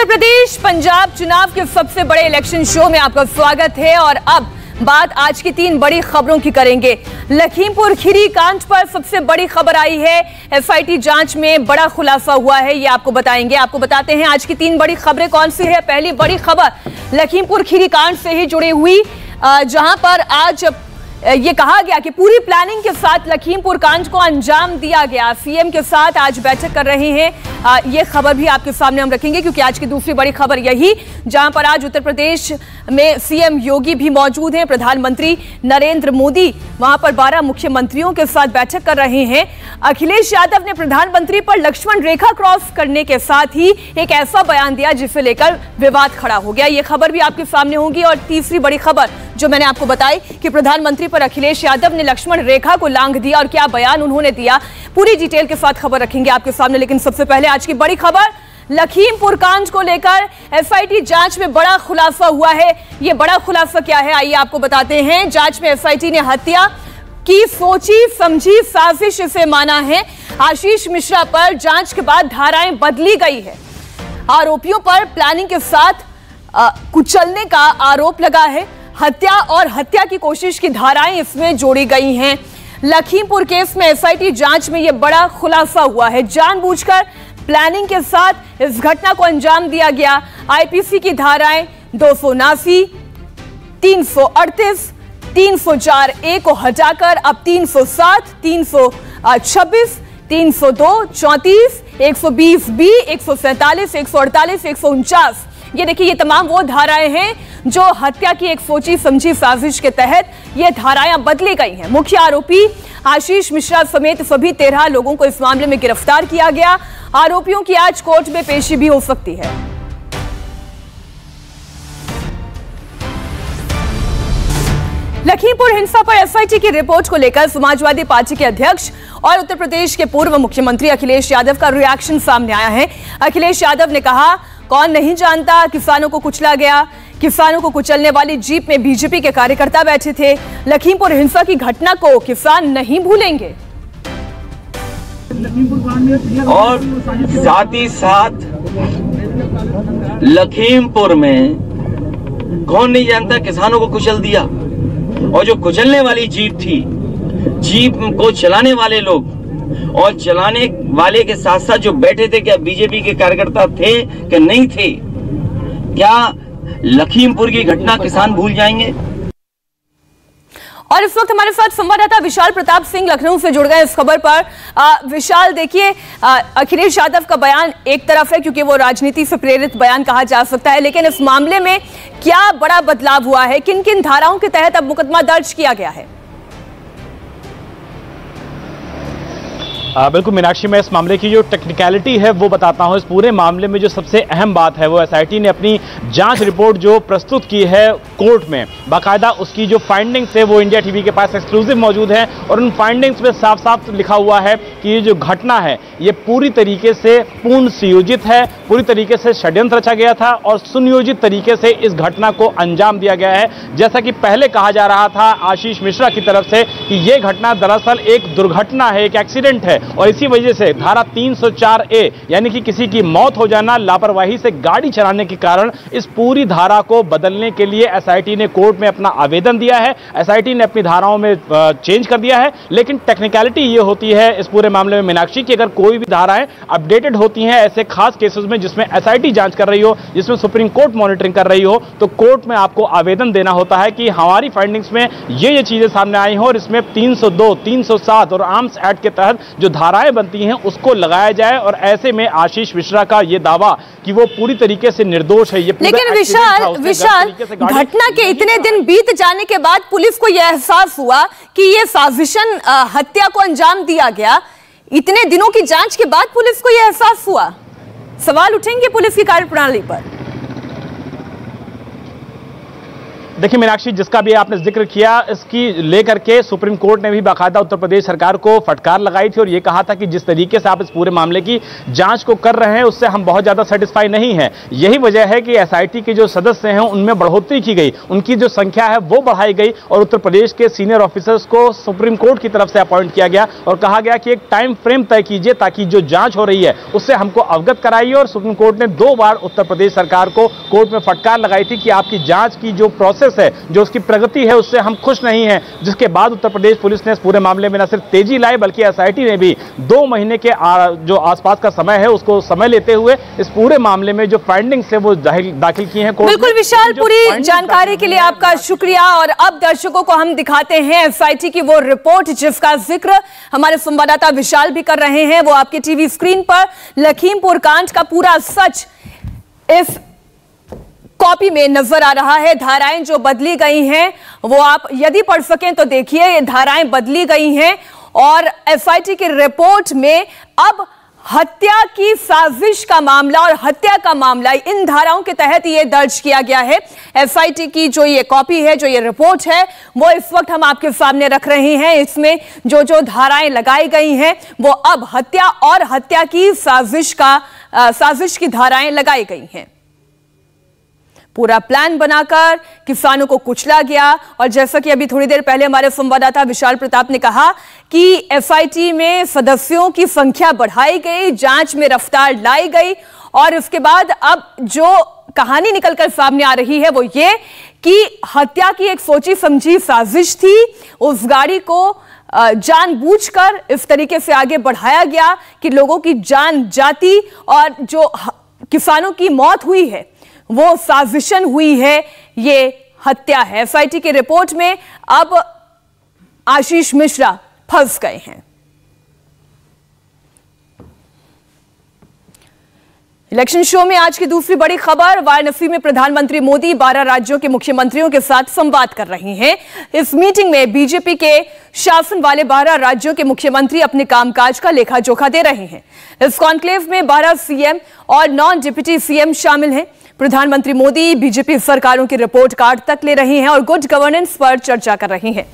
उत्तर प्रदेश पंजाब चुनाव के सबसे बड़े इलेक्शन शो में आपका स्वागत है। और अब बात आज की 3 बड़ी खबरों की करेंगे। लखीमपुर खीरी कांड पर सबसे बड़ी खबर आई है। एसआईटी जांच में बड़ा खुलासा हुआ है, ये आपको बताएंगे। आपको बताते हैं आज की 3 बड़ी खबरें कौन सी है। पहली बड़ी खबर लखीमपुर खीरी कांड से ही जुड़ी हुई, जहां पर आज ये कहा गया कि पूरी प्लानिंग के साथ लखीमपुर कांड को अंजाम दिया गया। सीएम के साथ आज बैठक कर रहे हैं, ये खबर भी आपके सामने हम रखेंगे, क्योंकि आज की दूसरी बड़ी खबर यही, जहां पर आज उत्तर प्रदेश में सीएम योगी भी मौजूद हैं। प्रधानमंत्री नरेंद्र मोदी वहां पर 12 मुख्यमंत्रियों के साथ बैठक कर रहे हैं। अखिलेश यादव ने प्रधानमंत्री पर लक्ष्मण रेखा क्रॉस करने के साथ ही एक ऐसा बयान दिया जिसे लेकर विवाद खड़ा हो गया। ये खबर भी आपके सामने होगी। और तीसरी बड़ी खबर जो मैंने आपको बताई कि प्रधानमंत्री पर अखिलेश यादव ने लक्ष्मण रेखा को लांघ दिया और क्या बयान उन्होंने दिया, पूरी डिटेल के साथ खबर रखेंगे आपके सामने। लेकिन सबसे पहले आज की बड़ी खबर लखीमपुर कांड को लेकर एसआईटी जांच में बड़ा खुलासा हुआ है। ये बड़ा खुलासा क्या है, आइए आपको बताते हैं। जांच में एसआईटी ने हत्या की सोची समझी साजिश इसे माना है। आशीष मिश्रा पर जांच के बाद धाराएं बदली गई है। आरोपियों पर प्लानिंग के साथ कुचलने का आरोप लगा है। हत्या और हत्या की कोशिश की धाराएं इसमें जोड़ी गई हैं। लखीमपुर केस में एसआईटी जांच में यह बड़ा खुलासा हुआ है। जानबूझकर प्लानिंग के साथ इस घटना को अंजाम दिया गया। आईपीसी की धाराएं 279, 338, 304A को हटाकर अब 307, 326, 302, 34, 120B, 147, 148, 149, ये देखिए, ये तमाम वो धाराएं हैं जो हत्या की एक सोची समझी साजिश के तहत ये धाराएं बदली गई हैं। मुख्य आरोपी आशीष मिश्रा समेत सभी 13 लोगों को इस मामले में गिरफ्तार किया गया। आरोपियों की आज कोर्ट में पेशी भी हो सकती है। लखीमपुर हिंसा पर एसआईटी की रिपोर्ट को लेकर समाजवादी पार्टी के अध्यक्ष और उत्तर प्रदेश के पूर्व मुख्यमंत्री अखिलेश यादव का रिएक्शन सामने आया है। अखिलेश यादव ने कहा, कौन नहीं जानता किसानों को कुचला गया। किसानों को कुचलने वाली जीप में बीजेपी के कार्यकर्ता बैठे थे। लखीमपुर हिंसा की घटना को किसान नहीं भूलेंगे। और साथ ही साथ लखीमपुर में कौन नहीं जानता किसानों को कुचल दिया। और जो कुचलने वाली जीप थी, जीप को चलाने वाले लोग और चलाने वाले के साथ साथ जो बैठे थे, क्या बीजेपी के कार्यकर्ता थे कि नहीं थे? क्या लखीमपुर की घटना किसान भूल जाएंगे? और इस वक्त हमारे साथ संवाददाता विशाल प्रताप सिंह लखनऊ से जुड़ गए इस खबर पर। विशाल, देखिए, अखिलेश यादव का बयान एक तरफ है क्योंकि वो राजनीति से प्रेरित बयान कहा जा सकता है, लेकिन इस मामले में क्या बड़ा बदलाव हुआ है? किन किन धाराओं के तहत अब मुकदमा दर्ज किया गया है? बिल्कुल मीनाक्षी, मैं इस मामले की जो टेक्निकलिटी है वो बताता हूं। इस पूरे मामले में जो सबसे अहम बात है वो एसआईटी ने अपनी जांच रिपोर्ट जो प्रस्तुत की है कोर्ट में, बाकायदा उसकी जो फाइंडिंग्स है वो इंडिया टीवी के पास एक्सक्लूसिव मौजूद है। और उन फाइंडिंग्स में साफ साफ लिखा हुआ है कि ये जो घटना है ये पूरी तरीके से पूर्ण सुयोजित है, पूरी तरीके से षड्यंत्र रचा गया था और सुनियोजित तरीके से इस घटना को अंजाम दिया गया है। जैसा कि पहले कहा जा रहा था आशीष मिश्रा की तरफ से कि ये घटना दरअसल एक दुर्घटना है, एक एक्सीडेंट है, और इसी वजह से धारा 304A यानी कि किसी की मौत हो जाना, लापरवाही से गाड़ी चलाने के कारण, इस पूरी धारा को बदलने के लिए एसआईटी ने कोर्ट में अपना आवेदन दिया है। एसआईटी ने अपनी धाराओं में चेंज कर दिया है। लेकिन टेक्निकलिटी ये होती है इस पूरे मामले में मीनाक्षी कि अगर कोई भी धाराएं अपडेटेड होती हैं ऐसे खास केसेस में जिसमें एसआईटी जांच कर रही हो, जिसमें सुप्रीम कोर्ट मॉनिटरिंग कर रही हो, तो कोर्ट में आपको आवेदन देना होता है कि हमारी फाइंडिंग्स में ये चीजें सामने आई हो और इसमें 302, 307 और आर्म्स एक्ट के तहत जो धाराएं बनती हैं उसको लगाया जाए। और ऐसे में आशीष मिश्रा का ये दावा कि वो पूरी तरीके से निर्दोष है, ये लेकिन विशाल घटना के इतने दिन बीत जाने के बाद पुलिस को यह एहसास हुआ कि ये साजिशन हत्या को अंजाम दिया गया। इतने दिनों की जांच के बाद पुलिस को यह एहसास हुआ। सवाल उठेंगे पुलिस की कार्यप्रणाली पर। देखिए मीनाक्षी, जिसका भी आपने जिक्र किया, इसकी लेकर के सुप्रीम कोर्ट ने भी बाकायदा उत्तर प्रदेश सरकार को फटकार लगाई थी और यह कहा था कि जिस तरीके से आप इस पूरे मामले की जांच को कर रहे हैं उससे हम बहुत ज्यादा सेटिस्फाई नहीं है। यही वजह है कि एसआईटी के जो सदस्य हैं उनमें बढ़ोतरी की गई, उनकी जो संख्या है वो बढ़ाई गई और उत्तर प्रदेश के सीनियर ऑफिसर्स को सुप्रीम कोर्ट की तरफ से अपॉइंट किया गया और कहा गया कि एक टाइम फ्रेम तय कीजिए ताकि जो जांच हो रही है उससे हमको अवगत कराइए। और सुप्रीम कोर्ट ने 2 बार उत्तर प्रदेश सरकार को कोर्ट में फटकार लगाई थी कि आपकी जांच की जो प्रोसेस है, जो उसकी प्रगति है, उससे हम खुश नहीं हैं। जिसके बाद उत्तर प्रदेश पुलिस ने इस पूरे मामले में न सिर्फ तेजी लाई बल्कि एसआईटी ने भी 2 महीने के जो आसपास का समय है उसको समय लेते हुए इस पूरे मामले में जो फाइंडिंग्स है वो दाखिल की हैं कोर्ट में। बिल्कुल विशाल, पूरी जानकारी के लिए आपका शुक्रिया। और अब दर्शकों को हम दिखाते हैं एसआईटी की वो रिपोर्ट जिसका जिक्र हमारे संवाददाता विशाल भी कर रहे हैं। वो आपके टीवी स्क्रीन पर लखीमपुर कांड का पूरा सच इस कॉपी में नजर आ रहा है। धाराएं जो बदली गई हैं वो आप यदि पढ़ सकें तो देखिए, ये धाराएं बदली गई हैं और एसआईटी की रिपोर्ट में अब हत्या की साजिश का मामला और हत्या का मामला इन धाराओं के तहत ये दर्ज किया गया है। एसआईटी की जो ये कॉपी है, जो ये रिपोर्ट है, वो इस वक्त हम आपके सामने रख रहे हैं। इसमें जो जो धाराएं लगाई गई हैं वो अब हत्या और हत्या की साजिश की धाराएं लगाई गई हैं। पूरा प्लान बनाकर किसानों को कुचला गया और जैसा कि अभी थोड़ी देर पहले हमारे संवाददाता विशाल प्रताप ने कहा कि एसआईटी में सदस्यों की संख्या बढ़ाई गई, जांच में रफ्तार लाई गई और उसके बाद अब जो कहानी निकलकर सामने आ रही है वो ये कि हत्या की एक सोची समझी साजिश थी। उस गाड़ी को जानबूझकर इस तरीके से आगे बढ़ाया गया कि लोगों की जान जाती और जो किसानों की मौत हुई है वो साजिशन हुई है, ये हत्या है। एसआईटी की रिपोर्ट में अब आशीष मिश्रा फंस गए हैं। इलेक्शन शो में आज की दूसरी बड़ी खबर, वाराणसी में प्रधानमंत्री मोदी 12 राज्यों के मुख्यमंत्रियों के साथ संवाद कर रहे हैं। इस मीटिंग में बीजेपी के शासन वाले 12 राज्यों के मुख्यमंत्री अपने कामकाज का लेखा जोखा दे रहे हैं। इस कॉन्क्लेव में 12 सीएम और नॉन डिप्टी सीएम शामिल हैं। प्रधानमंत्री मोदी बीजेपी सरकारों की रिपोर्ट कार्ड तक ले रही हैं और गुड गवर्नेंस पर चर्चा कर रही हैं।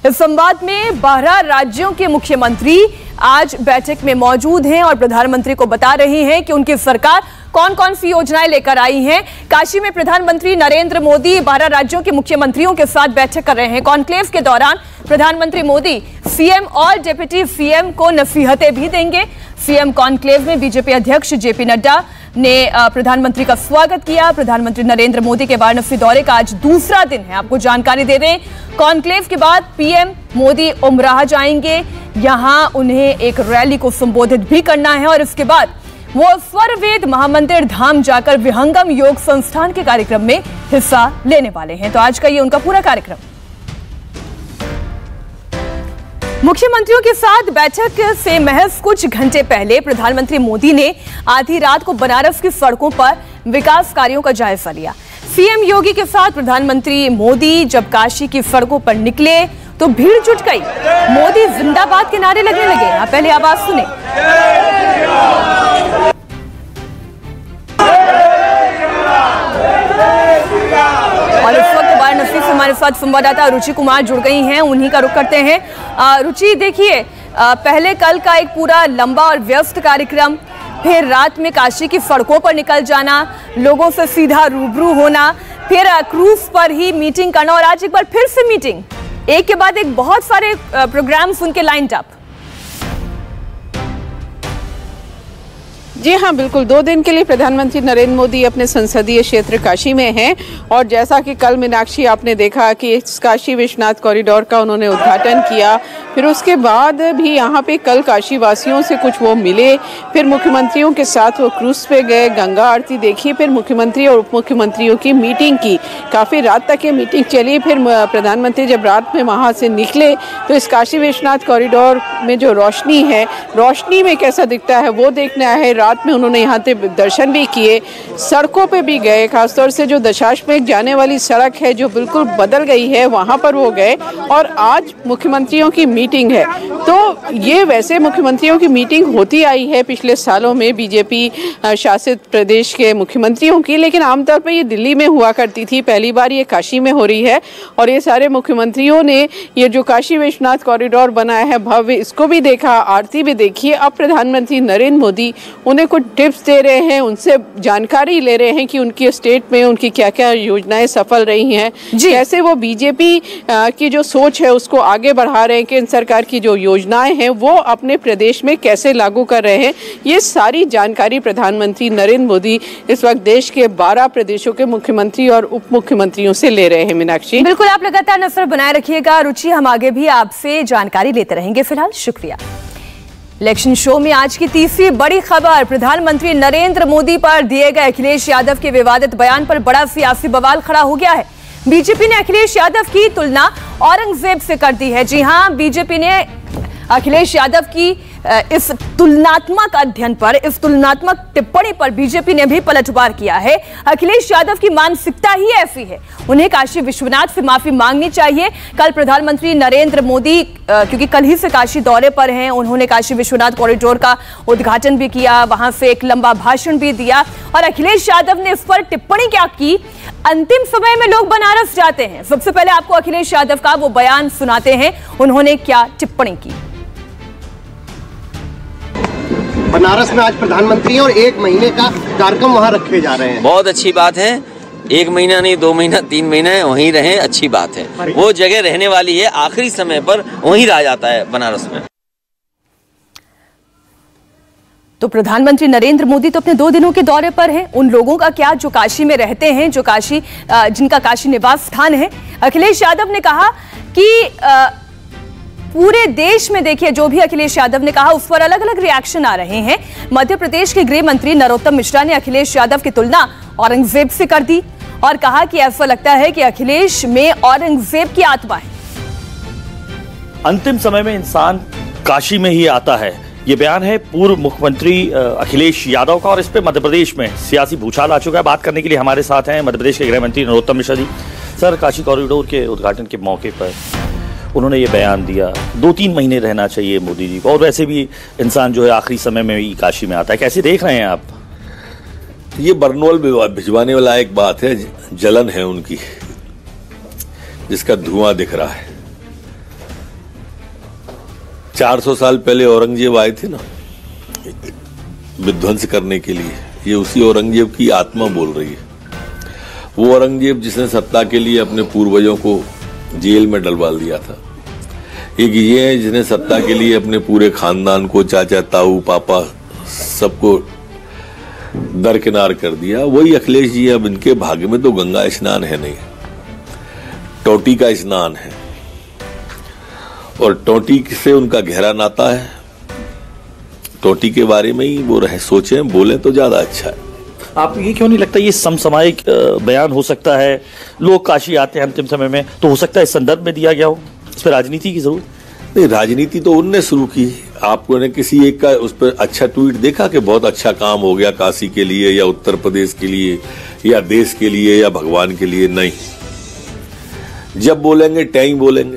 इस संवाद में 12 राज्यों के मुख्यमंत्री आज बैठक में मौजूद हैं और प्रधानमंत्री को बता रही हैं कि उनकी सरकार कौन कौन सी योजनाएं लेकर आई हैं। काशी में प्रधानमंत्री नरेंद्र मोदी 12 राज्यों के मुख्यमंत्रियों के साथ बैठक कर रहे हैं। कॉन्क्लेव के दौरान प्रधानमंत्री मोदी सीएम और डिप्टी सीएम को नसीहतें भी देंगे। सीएम कॉन्क्लेव में बीजेपी अध्यक्ष जेपी नड्डा ने प्रधानमंत्री का स्वागत किया। प्रधानमंत्री नरेंद्र मोदी के वाराणसी दौरे का आज दूसरा दिन है। आपको जानकारी दे दें, कॉन्क्लेव के बाद पीएम मोदी उमराह जाएंगे। यहां उन्हें एक रैली को संबोधित भी करना है और इसके बाद वो स्वरवेद महामंदिर धाम जाकर विहंगम योग संस्थान के कार्यक्रम में हिस्सा लेने वाले हैं। तो आज का ये उनका पूरा कार्यक्रम। मुख्यमंत्रियों के साथ बैठक से महज कुछ घंटे पहले प्रधानमंत्री मोदी ने आधी रात को बनारस की सड़कों पर विकास कार्यों का जायजा लिया। सीएम योगी के साथ प्रधानमंत्री मोदी जब काशी की सड़कों पर निकले तो भीड़ जुट गई। मोदी जिंदाबाद के नारे लगने लगे। आप पहले आवाज सुने। और इस वक्त वाराणसी से हमारे साथ संवाददाता रुचि कुमार जुड़ गई हैं, उन्हीं का रुख करते हैं। रुचि, देखिए, पहले कल का एक पूरा लंबा और व्यस्त कार्यक्रम, फिर रात में काशी की सड़कों पर निकल जाना, लोगों से सीधा रूबरू होना, फिर क्रूज पर ही मीटिंग करना और आज एक बार फिर से मीटिंग, एक के बाद एक बहुत सारे प्रोग्राम्स उनके लाइंड अप। जी हाँ, बिल्कुल 2 दिन के लिए प्रधानमंत्री नरेंद्र मोदी अपने संसदीय क्षेत्र काशी में हैं और जैसा कि कल मीनाक्षी आपने देखा कि इस काशी विश्वनाथ कॉरिडोर का उन्होंने उद्घाटन किया, फिर उसके बाद भी यहाँ पे कल काशी वासियों से कुछ वो मिले, फिर मुख्यमंत्रियों के साथ वो क्रूज पे गए, गंगा आरती देखी, फिर मुख्यमंत्री और उप मुख्यमंत्रियों की मीटिंग की। काफ़ी रात तक ये मीटिंग चली। फिर प्रधानमंत्री जब रात में वहाँ से निकले तो इस काशी विश्वनाथ कॉरिडोर में जो रोशनी है, रोशनी में कैसा दिखता है वो देखना है। रात रात में उन्होंने यहाँ पे दर्शन भी किए, सड़कों पे भी गए, खासतौर से जो दशाश्वमेध जाने वाली सड़क है जो बिल्कुल बदल गई है वहाँ पर वो गए। और आज मुख्यमंत्रियों की मीटिंग है, तो ये वैसे मुख्यमंत्रियों की मीटिंग होती आई है पिछले सालों में बीजेपी शासित प्रदेश के मुख्यमंत्रियों की, लेकिन आमतौर पर ये दिल्ली में हुआ करती थी। पहली बार ये काशी में हो रही है और ये सारे मुख्यमंत्रियों ने ये जो काशी विश्वनाथ कॉरिडोर बनाया है भव्य, इसको भी देखा, आरती भी देखी। अब प्रधानमंत्री नरेंद्र मोदी उन्हें कुछ टिप्स दे रहे हैं, उनसे जानकारी ले रहे हैं कि उनकी स्टेट में उनकी क्या क्या योजनाएं सफल रही हैं, कैसे वो बीजेपी की जो सोच है उसको आगे बढ़ा रहे हैं, केंद्र सरकार की जो योजनाएं हैं वो अपने प्रदेश में कैसे लागू कर रहे हैं। ये सारी जानकारी प्रधानमंत्री नरेंद्र मोदी इस वक्त देश के 12 प्रदेशों के मुख्यमंत्री और उप मुख्यमंत्रियों से ले रहे हैं। मीनाक्षी, बिल्कुल, आप लगातार नजर बनाए रखिएगा। रुचि, हम आगे भी आपसे जानकारी लेते रहेंगे। फिलहाल शुक्रिया। इलेक्शन शो में आज की तीसरी बड़ी खबर, प्रधानमंत्री नरेंद्र मोदी पर दिए गए अखिलेश यादव के विवादित बयान पर बड़ा सियासी बवाल खड़ा हो गया है। बीजेपी ने अखिलेश यादव की तुलना औरंगजेब से कर दी है। जी हां, बीजेपी ने अखिलेश यादव की इस तुलनात्मक अध्ययन पर, इस तुलनात्मक टिप्पणी पर बीजेपी ने भी पलटवार किया है। अखिलेश यादव की मानसिकता ही ऐसी है, उन्हें काशी विश्वनाथ से माफी मांगनी चाहिए। कल प्रधानमंत्री नरेंद्र मोदी क्योंकि कल ही से काशी दौरे पर हैं, उन्होंने काशी विश्वनाथ कॉरिडोर का उद्घाटन भी किया, वहां से एक लंबा भाषण भी दिया। और अखिलेश यादव ने इस पर टिप्पणी क्या की, अंतिम समय में लोग बनारस जाते हैं। सबसे पहले आपको अखिलेश यादव का वो बयान सुनाते हैं, उन्होंने क्या टिप्पणी की। बनारस में आज प्रधानमंत्री और 1 महीने का कार्यक्रम वहाँ रखे जा रहे हैं। बहुत अच्छी बात है। 1 महीना नहीं, 2 महीना, 3 महीना वहीं रहे, अच्छी बात है। वो जगह रहने वाली है, आखिरी समय पर वहीं रह जाता है बनारस में। तो प्रधानमंत्री नरेंद्र मोदी तो अपने 2 दिनों के दौरे पर हैं। उन लोगों का क्या जो काशी में रहते हैं, जो काशी जिनका काशी निवास स्थान है। अखिलेश यादव ने कहा कि पूरे देश में देखिए जो भी अखिलेश यादव ने कहा उस पर अलग अलग रिएक्शन आ रहे हैं। मध्य प्रदेश के गृह मंत्री नरोत्तम मिश्रा ने अखिलेश यादव की तुलना औरंगजेब से कर दी और कहा कि ऐसा लगता है कि अखिलेश में औरंगजेब की आत्मा है। अंतिम समय में इंसान काशी में ही आता है, ये बयान है पूर्व मुख्यमंत्री अखिलेश यादव का। और इस पे मध्य प्रदेश में सियासी भूचाल आ चुका है। बात करने के लिए हमारे साथ हैं मध्य प्रदेश के गृह मंत्री नरोत्तम मिश्रा जी। सर, काशी कॉरिडोर के उद्घाटन के मौके पर उन्होंने ये बयान दिया, 2-3 महीने रहना चाहिए मोदी जी को, और वैसे भी इंसान जो है आखिरी समय में ही काशी में आता है। कैसे देख रहे हैं आप? ये बरनौल भिजवाने वाला एक बात है, जलन है उनकी, जिसका धुआं दिख रहा है। 400 साल पहले औरंगजेब आए थे ना विध्वंस करने के लिए, ये उसी औरंगजेब की आत्मा बोल रही है। वो औरंगजेब जिसने सत्ता के लिए अपने पूर्वजों को जेल में डलवा दिया था। एक ये है जिसने सत्ता के लिए अपने पूरे खानदान को, चाचा, ताऊ, पापा, सबको दरकिनार कर दिया। वही अखिलेश जी। अब इनके भाग्य में तो गंगा स्नान है नहीं, टोटी का स्नान है, और टोटी से उनका गहरा नाता है। टोटी के बारे में ही वो रहे, सोचें, बोलें तो ज्यादा अच्छा है। आप ये क्यों नहीं लगता ये समसामयिक बयान हो सकता है? लोग काशी आते हैं अंतिम समय में, तो हो सकता है इस संदर्भ में दिया गया हो, इस पर राजनीति की जरूरत नहीं। राजनीति तो उनने शुरू की। आपको ने किसी एक का उस पर अच्छा ट्वीट देखा कि बहुत अच्छा काम हो गया काशी के लिए या उत्तर प्रदेश के लिए या देश के लिए या भगवान के लिए? नहीं। जब बोलेंगे टाइम बोलेंगे।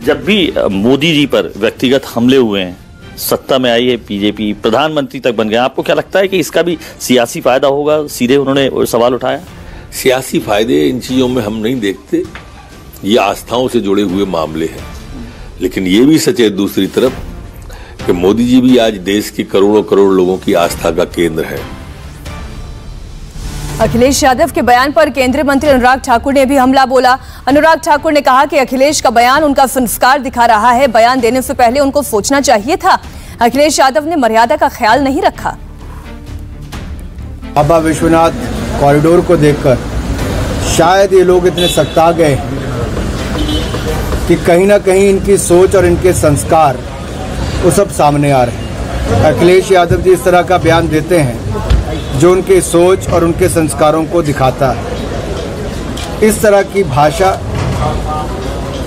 जब भी मोदी जी पर व्यक्तिगत हमले हुए हैं, सत्ता में आई है बीजेपी, प्रधानमंत्री तक बन गए, आपको क्या लगता है कि इसका भी सियासी फायदा होगा? सीधे उन्होंने सवाल उठाया। सियासी फायदे इन चीजों में हम नहीं देखते, ये आस्थाओं से जुड़े हुए मामले हैं। लेकिन ये भी सच है दूसरी तरफ कि मोदी जी भी आज देश के करोड़ों करोड़ लोगों की आस्था का केंद्र है। अखिलेश यादव के बयान पर केंद्रीय मंत्री अनुराग ठाकुर ने भी हमला बोला। अनुराग ठाकुर ने कहा कि अखिलेश का बयान उनका संस्कार दिखा रहा है, बयान देने से पहले उनको सोचना चाहिए था। अखिलेश यादव ने मर्यादा का ख्याल नहीं रखा। बाबा विश्वनाथ कॉरिडोर को देखकर शायद ये लोग इतने सख्ता गए कि कहीं ना कहीं इनकी सोच और इनके संस्कार वो सब सामने आ रहे हैं। अखिलेश यादव जी इस तरह का बयान देते हैं जो उनकी सोच और उनके संस्कारों को दिखाता है। इस तरह की भाषा,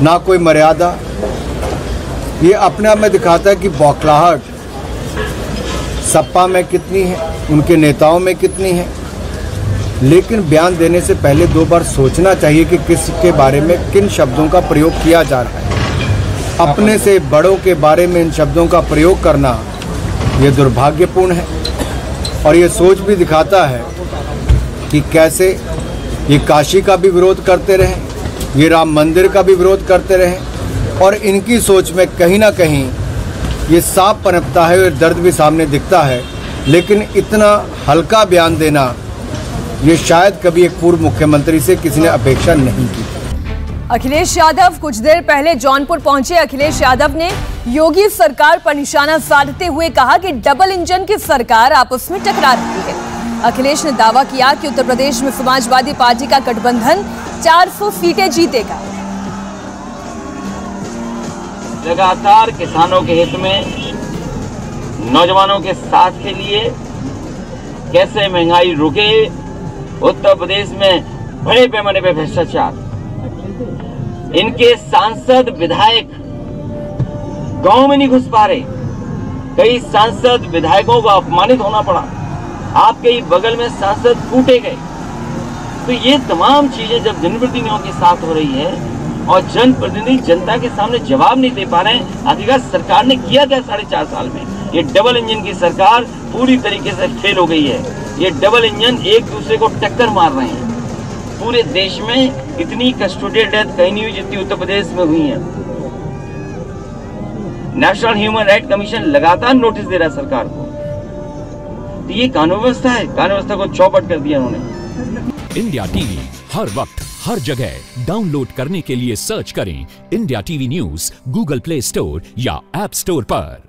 ना कोई मर्यादा, ये अपने आप में दिखाता है कि बौखलाहट सपा में कितनी है, उनके नेताओं में कितनी है, लेकिन बयान देने से पहले 2 बार सोचना चाहिए कि किसके बारे में किन शब्दों का प्रयोग किया जा रहा है। अपने से बड़ों के बारे में इन शब्दों का प्रयोग करना ये दुर्भाग्यपूर्ण है और ये सोच भी दिखाता है कि कैसे ये काशी का भी विरोध करते रहे, ये राम मंदिर का भी विरोध करते रहे और इनकी सोच में कहीं ना कहीं ये साफ पनपता है और दर्द भी सामने दिखता है। लेकिन इतना हल्का बयान देना ये शायद कभी एक पूर्व मुख्यमंत्री से किसी ने अपेक्षा नहीं की। अखिलेश यादव कुछ देर पहले जौनपुर पहुंचे। अखिलेश यादव ने योगी सरकार पर निशाना साधते हुए कहा कि डबल इंजन की सरकार आपस में टकरा रही है। अखिलेश ने दावा किया कि उत्तर प्रदेश में समाजवादी पार्टी का गठबंधन 400 सीटें जीतेगा। लगातार किसानों के हित में, नौजवानों के साथ के लिए कैसे महंगाई रुके, उत्तर प्रदेश में बड़े पैमाने पर भ्रष्टाचार, इनके सांसद विधायक गांव में नहीं घुस पा रहे, कई सांसद विधायकों को अपमानित होना पड़ा, आपके ही बगल में सांसद कूटे गए। तो ये तमाम चीजें जब जनप्रतिनिधियों के साथ हो रही है और जनप्रतिनिधि जनता के सामने जवाब नहीं दे पा रहे हैं, आखिरकार सरकार ने किया क्या 4.5 साल में? ये डबल इंजन की सरकार पूरी तरीके से फेल हो गई है। ये डबल इंजन एक दूसरे को टक्कर मार रहे हैं। पूरे देश में इतनी कस्टोडियल डेथ कहीं नहीं हुई जितनी उत्तर प्रदेश में हुई है। नेशनल ह्यूमन राइट कमीशन लगातार नोटिस दे रहा है सरकार को। तो ये कानून व्यवस्था है, कानून व्यवस्था को चौपट कर दिया उन्होंने। इंडिया टीवी हर वक्त हर जगह डाउनलोड करने के लिए सर्च करें India TV news Google play store या ऐप स्टोर पर।